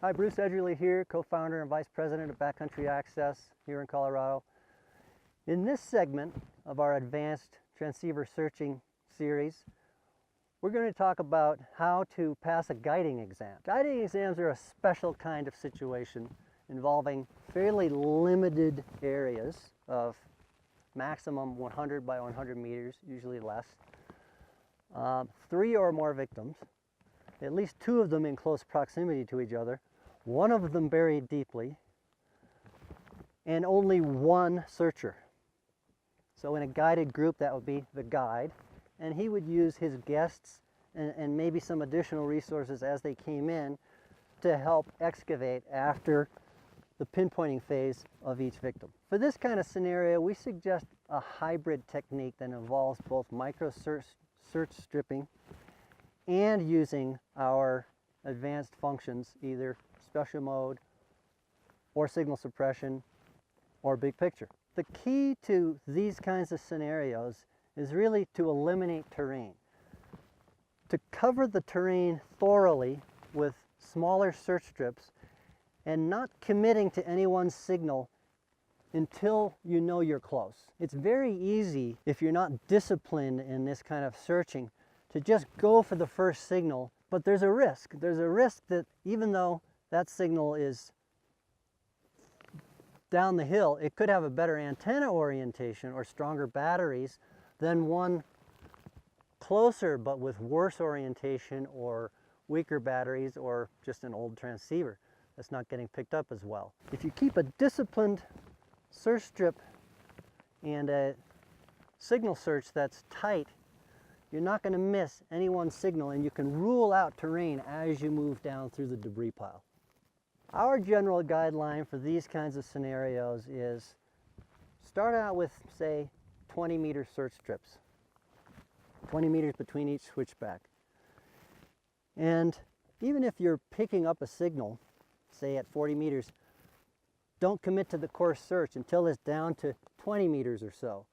Hi, Bruce Edgerly here, co-founder and vice president of Backcountry Access here in Colorado. In this segment of our advanced transceiver searching series, we're going to talk about how to pass a guiding exam. Guiding exams are a special kind of situation involving fairly limited areas of maximum 100 by 100 meters, usually less, 3 or more victims, at least 2 of them in close proximity to each other, 1 of them buried deeply, and only 1 searcher. So in a guided group, that would be the guide, and he would use his guests and maybe some additional resources as they came in to help excavate after the pinpointing phase of each victim. For this kind of scenario, we suggest a hybrid technique that involves both micro search stripping and using our advanced functions, either special mode or signal suppression or big picture. The key to these kinds of scenarios is really to eliminate terrain. To cover the terrain thoroughly with smaller search strips and not committing to any one signal until you know you're close. It's very easy, if you're not disciplined in this kind of searching, to just go for the first signal, but there's a risk. There's a risk that even though that signal is down the hill, it could have a better antenna orientation or stronger batteries than one closer but with worse orientation or weaker batteries or just an old transceiver that's not getting picked up as well. If you keep a disciplined search strip and a signal search that's tight, you're not going to miss any one signal, and you can rule out terrain as you move down through the debris pile. Our general guideline for these kinds of scenarios is start out with, say, 20-meter search strips, 20 meters between each switchback. And even if you're picking up a signal, say at 40 meters, don't commit to the course search until it's down to 20 meters or so.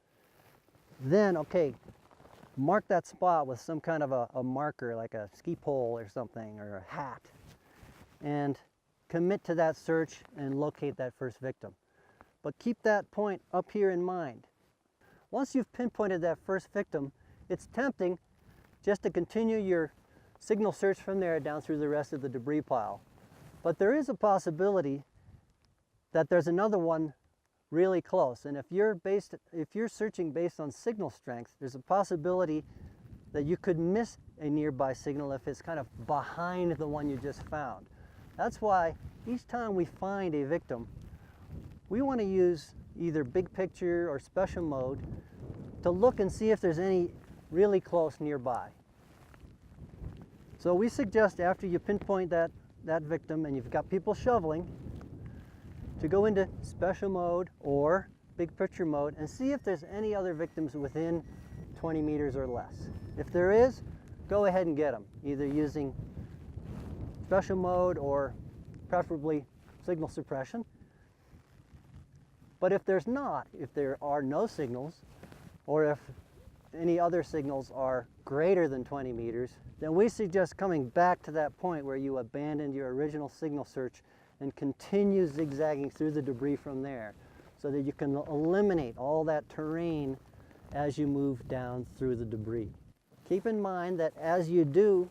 Then, okay, mark that spot with some kind of a marker, like a ski pole or something, or a hat, and commit to that search and locate that first victim. But keep that point up here in mind. Once you've pinpointed that first victim, it's tempting just to continue your signal search from there down through the rest of the debris pile. But there is a possibility that there's another one really close, and if you're searching based on signal strength, there's a possibility that you could miss a nearby signal if it's kind of behind the one you just found. That's why each time we find a victim, we want to use either big picture or special mode to look and see if there's any really close nearby. So we suggest after you pinpoint that victim and you've got people shoveling, to go into special mode or big picture mode and see if there's any other victims within 20 meters or less. If there is, go ahead and get them, either using special mode or preferably signal suppression. But if there's not, if there are no signals, or if any other signals are greater than 20 meters, then we suggest coming back to that point where you abandoned your original signal search and continue zigzagging through the debris from there so that you can eliminate all that terrain as you move down through the debris. Keep in mind that as you do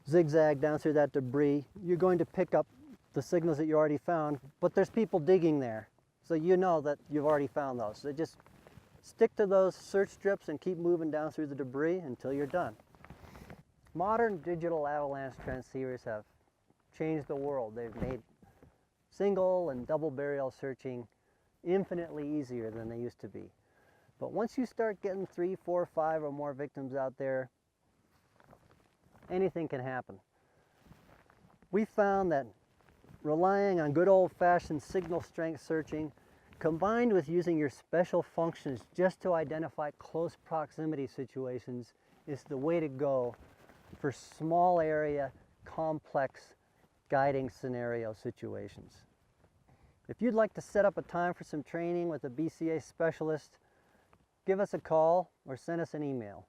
zigzag down through that debris, you're going to pick up the signals that you already found, but there's people digging there, so you know that you've already found those. So just stick to those search strips and keep moving down through the debris until you're done. Modern digital avalanche transceivers have changed the world. They've made single and double burial searching infinitely easier than they used to be. But once you start getting 3, 4, 5 or more victims out there, anything can happen. We found that relying on good old-fashioned signal strength searching combined with using your special functions just to identify close proximity situations is the way to go for small area, complex guiding scenario situations. If you'd like to set up a time for some training with a BCA specialist, give us a call or send us an email.